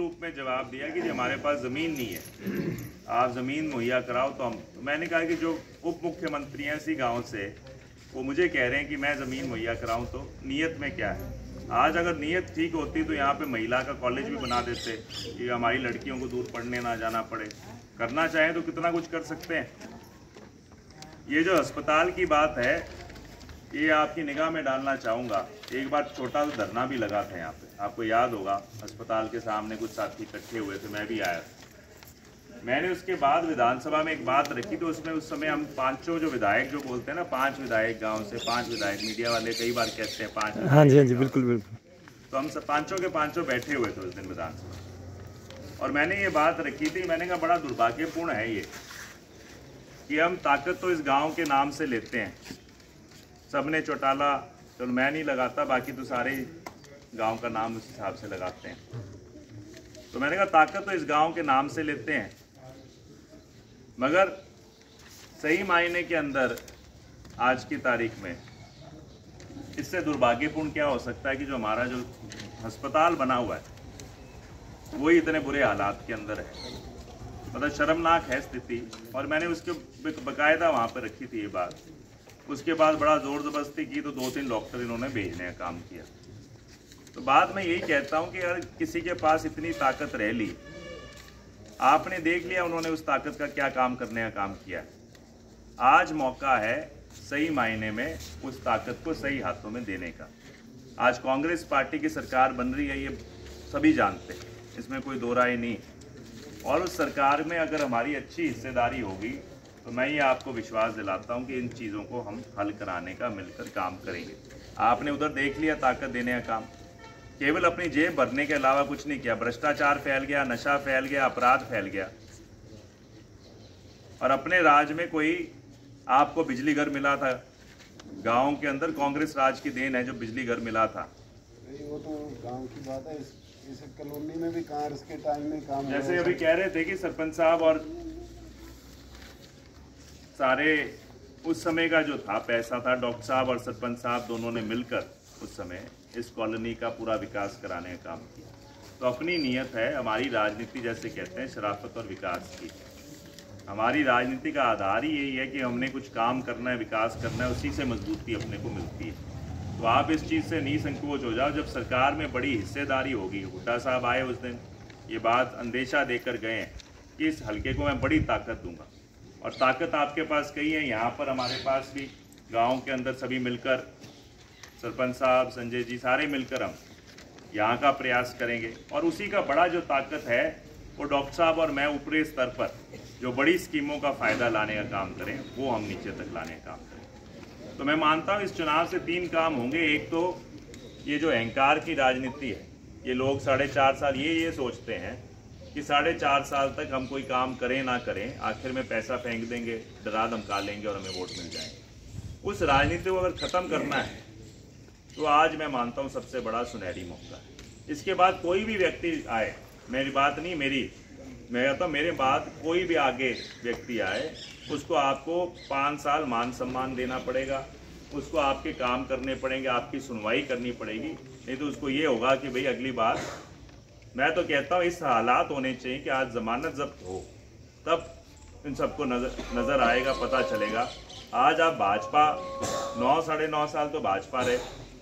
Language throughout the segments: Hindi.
रूप में जवाब दिया कि हमारे पास ज़मीन नहीं है, आप ज़मीन मुहैया कराओ। तो मैंने कहा कि जो उप मुख्यमंत्री हैं इसी गांव से, वो मुझे कह रहे हैं कि मैं ज़मीन मुहैया कराऊं, तो नीयत में क्या है? आज अगर नीयत ठीक होती तो यहाँ पे महिला का कॉलेज भी बना देते कि हमारी लड़कियों को दूर पढ़ने ना जाना पड़े। करना चाहें तो कितना कुछ कर सकते हैं। ये जो अस्पताल की बात है, ये आपकी निगाह में डालना चाहूँगा। एक बार छोटा सा धरना भी लगा था यहाँ पे, आपको याद होगा, अस्पताल के सामने कुछ साथी इकट्ठे हुए थे, मैं भी आया था। मैंने उसके बाद विधानसभा में एक बात रखी, तो उसमें उस समय हम पांचों जो विधायक जो बोलते हैं ना, 5 विधायक गांव से, 5 विधायक, मीडिया वाले कई बार कहते हैं 5। हाँ जी, हाँ जी, बिल्कुल बिल्कुल। तो हम सब पांचों के पांचों बैठे हुए थे उस दिन विधानसभा, और मैंने ये बात रखी थी, मैंने कहा बड़ा दुर्भाग्यपूर्ण है ये कि हम ताकत तो इस गाँव के नाम से लेते हैं, सबने चौटाला, चलो मैं नहीं लगाता, बाकी तो सारे गांव का नाम उस हिसाब से लगाते हैं। तो मैंने कहा ताकत तो इस गांव के नाम से लेते हैं, मगर सही मायने के अंदर आज की तारीख में इससे दुर्भाग्यपूर्ण क्या हो सकता है कि जो हमारा जो अस्पताल बना हुआ है वही इतने बुरे हालात के अंदर है। मतलब शर्मनाक है स्थिति। और मैंने उसके बाकायदा वहाँ पर रखी थी ये बात। उसके बाद बड़ा ज़ोर ज़बरदस्ती की तो 2-3 डॉक्टर इन्होंने भेजने का काम किया। तो बात मैं यही कहता हूँ कि अगर किसी के पास इतनी ताकत रह ली, आपने देख लिया उन्होंने उस ताकत का क्या काम करने का काम किया। आज मौका है सही मायने में उस ताकत को सही हाथों में देने का। आज कांग्रेस पार्टी की सरकार बन रही है, ये सभी जानते हैं, इसमें कोई दो राय नहीं। और उस सरकार में अगर हमारी अच्छी हिस्सेदारी होगी तो मैं ये आपको विश्वास दिलाता हूँ कि इन चीज़ों को हम हल कराने का मिलकर काम करेंगे। आपने उधर देख लिया ताकत देने का काम, केवल अपनी जेब भरने के अलावा कुछ नहीं किया। भ्रष्टाचार फैल गया, नशा फैल गया, अपराध फैल गया। और अपने राज में कोई आपको बिजली घर मिला था, गाँव के अंदर कांग्रेस राज की देन है जो बिजली घर मिला था। वो तो गांव की बात है, इस कॉलोनी में भी कहाँ इसके टाइम में काम, जैसे अभी कह रहे थे कि सरपंच साहब और सारे उस समय का जो था पैसा था, डॉक्टर साहब और सरपंच साहब दोनों ने मिलकर उस समय इस कॉलोनी का पूरा विकास कराने का काम किया। तो अपनी नीयत है, हमारी राजनीति जैसे कहते हैं शराफत और विकास की। हमारी राजनीति का आधार ही यही है कि हमने कुछ काम करना है, विकास करना है, उसी से मजबूती अपने को मिलती है। तो आप इस चीज़ से निसंकोच हो जाओ। जब सरकार में बड़ी हिस्सेदारी होगी, हुड्डा साहब आए उस दिन, ये बात अंदेशा देकर गए हैं कि इस हल्के को मैं बड़ी ताकत दूंगा। और ताकत आपके पास कई है, यहाँ पर हमारे पास भी गांव के अंदर सभी मिलकर, सरपंच साहब, संजय जी, सारे मिलकर हम यहाँ का प्रयास करेंगे। और उसी का बड़ा जो ताकत है वो डॉक्टर साहब और मैं ऊपरी स्तर पर जो बड़ी स्कीमों का फ़ायदा लाने का काम करें, वो हम नीचे तक लाने का काम करें। तो मैं मानता हूँ इस चुनाव से 3 काम होंगे। एक तो ये जो अहंकार की राजनीति है, ये लोग 4.5 साल ये सोचते हैं कि 4.5 साल तक हम कोई काम करें ना करें, आखिर में पैसा फेंक देंगे, डरा धमका लेंगे और हमें वोट मिल जाएंगे। उस राजनीति को अगर ख़त्म करना है तो आज मैं मानता हूँ सबसे बड़ा सुनहरी मौका है। इसके बाद कोई भी व्यक्ति आए, मेरी बात नहीं, मैं कहता हूँ मेरे बाद कोई भी आगे व्यक्ति आए, उसको आपको 5 साल मान सम्मान देना पड़ेगा, उसको आपके काम करने पड़ेंगे, आपकी सुनवाई करनी पड़ेगी। नहीं तो उसको ये होगा कि भाई अगली बार, मैं तो कहता हूँ इस हालात होने चाहिए कि आज जमानत जब्त हो, तब इन सबको नज़र आएगा, पता चलेगा। आज आप भाजपा 9 साढ़े 9 साल तो भाजपा रहे,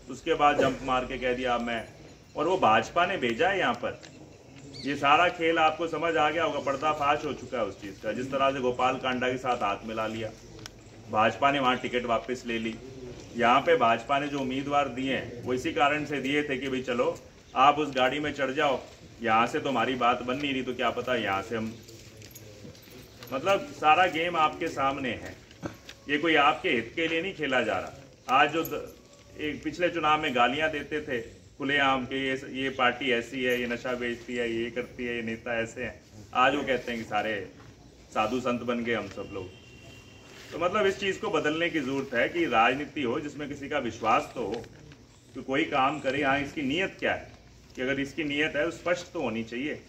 उसके बाद जंप मार के कह दिया मैं, और वो भाजपा ने भेजा है यहाँ पर। ये सारा खेल आपको समझ आ गया होगा, पर्दाफाश हो चुका है उस चीज़ का। जिस तरह से गोपाल कांडा के साथ हाथ मिला लिया, भाजपा ने वहाँ टिकट वापस ले ली। यहाँ पे भाजपा ने जो उम्मीदवार दिए हैं वो इसी कारण से दिए थे कि भाई चलो आप उस गाड़ी में चढ़ जाओ, यहाँ से तो हमारी बात बन नहीं रही, तो क्या पता यहाँ से हम, मतलब सारा गेम आपके सामने है। ये कोई आपके हित के लिए नहीं खेला जा रहा। आज जो एक पिछले चुनाव में गालियाँ देते थे खुलेआम कि ये पार्टी ऐसी है, ये नशा बेचती है, ये करती है, ये नेता ऐसे हैं, आज वो कहते हैं कि सारे साधु संत बन गए हम सब लोग। तो मतलब इस चीज़ को बदलने की ज़रूरत है कि राजनीति हो जिसमें किसी का विश्वास तो हो कि कोई काम करे, हाँ इसकी नीयत क्या है, कि अगर इसकी नीयत है तो स्पष्ट तो होनी चाहिए।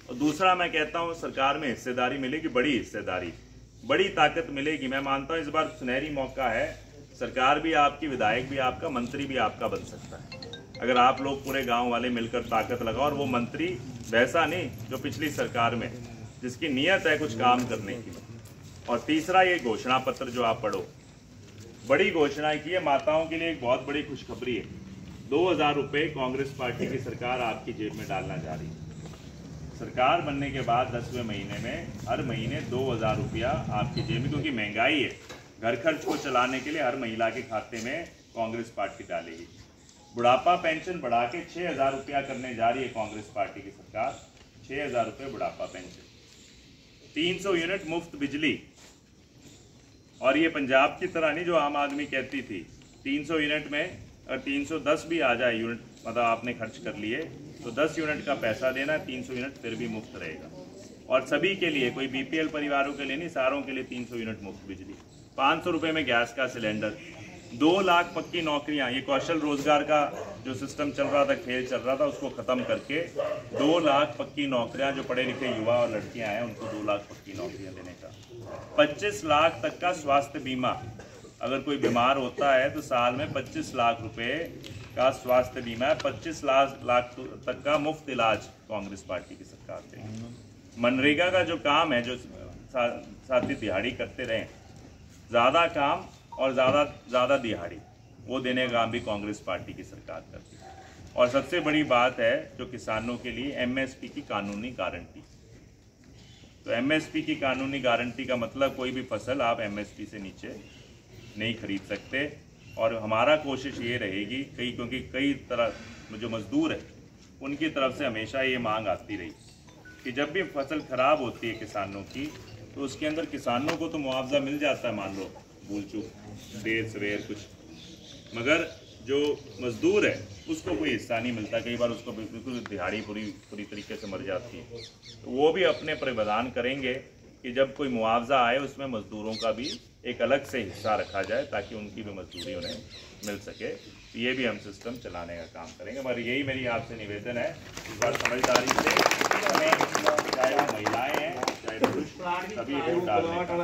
और दूसरा मैं कहता हूँ सरकार में हिस्सेदारी मिलेगी, बड़ी हिस्सेदारी, बड़ी ताकत मिलेगी। मैं मानता हूँ इस बार सुनहरी मौका है, सरकार भी आपकी, विधायक भी आपका, मंत्री भी आपका बन सकता है। अगर आप लोग पूरे गांव वाले मिलकर ताकत लगाओ, और वो मंत्री वैसा नहीं जो पिछली सरकार में, जिसकी नीयत है कुछ काम करने की। और तीसरा, ये घोषणा पत्र जो आप पढ़ो, बड़ी घोषणाएं की है। माताओं के लिए एक बहुत बड़ी खुशखबरी है, 2000 रुपये कांग्रेस पार्टी की सरकार आपकी जेब में डालना जा रही है। सरकार बनने के बाद 10वें महीने में हर महीने 2000 रुपया आपकी जेब में, क्योंकि महंगाई है, घर खर्च को चलाने के लिए हर महिला के खाते में कांग्रेस पार्टी डालेगी। बुढ़ापा पेंशन बढ़ा के 6000 रुपया करने जा रही है कांग्रेस पार्टी की सरकार, 6000 रुपये बुढ़ापा पेंशन। 300 यूनिट मुफ्त बिजली, और ये पंजाब की तरह नहीं जो आम आदमी कहती थी 300 यूनिट में अगर 310 भी आ जाए यूनिट, मतलब आपने खर्च कर लिए, तो 10 यूनिट का पैसा देना, 300 यूनिट फिर भी मुफ्त रहेगा। और सभी के लिए, कोई बीपीएल परिवारों के लिए नहीं, सारों के लिए 300 यूनिट मुफ्त बिजली। 500 रुपये में गैस का सिलेंडर, 2 लाख पक्की नौकरियां। ये कौशल रोजगार का जो सिस्टम चल रहा था, खेल चल रहा था, उसको खत्म करके 2 लाख पक्की नौकरियां, जो पढ़े लिखे युवा और लड़कियां हैं उनको 2 लाख पक्की नौकरियां देने का। 25 लाख तक का स्वास्थ्य बीमा, अगर कोई बीमार होता है तो साल में 25 लाख रुपए का स्वास्थ्य बीमा है। 25 लाख तक का मुफ्त इलाज कांग्रेस पार्टी की सरकार देगी। मनरेगा का जो काम है, जो साथी दिहाड़ी करते रहे, ज़्यादा काम और ज़्यादा दिहाड़ी, वो देने का काम भी कांग्रेस पार्टी की सरकार करती है। और सबसे बड़ी बात है जो किसानों के लिए, एमएसपी की कानूनी गारंटी। तो एमएसपी की कानूनी गारंटी का मतलब कोई भी फसल आप एमएसपी से नीचे नहीं खरीद सकते। और हमारा कोशिश ये रहेगी, क्योंकि कई तरह जो मजदूर है उनकी तरफ से हमेशा ये मांग आती रही कि जब भी फसल खराब होती है किसानों की, तो उसके अंदर किसानों को तो मुआवजा मिल जाता है, मान लो भूल चूक देर सवेर कुछ, मगर जो मजदूर है उसको कोई हिस्सा नहीं मिलता। कई बार उसको बिल्कुल दिहाड़ी पूरी तरीके से मर जाती है। तो वो भी अपने प्रावधान करेंगे कि जब कोई मुआवजा आए उसमें मजदूरों का भी एक अलग से हिस्सा रखा जाए, ताकि उनकी भी मजदूरी उन्हें मिल सके। तो ये भी हम सिस्टम चलाने का काम करेंगे। मगर यही मेरी आपसे निवेदन है, इस बार समझदारी से हमें, चाहे वो महिलाएं हैं चाहे पुरुष, सभी वोट डालने का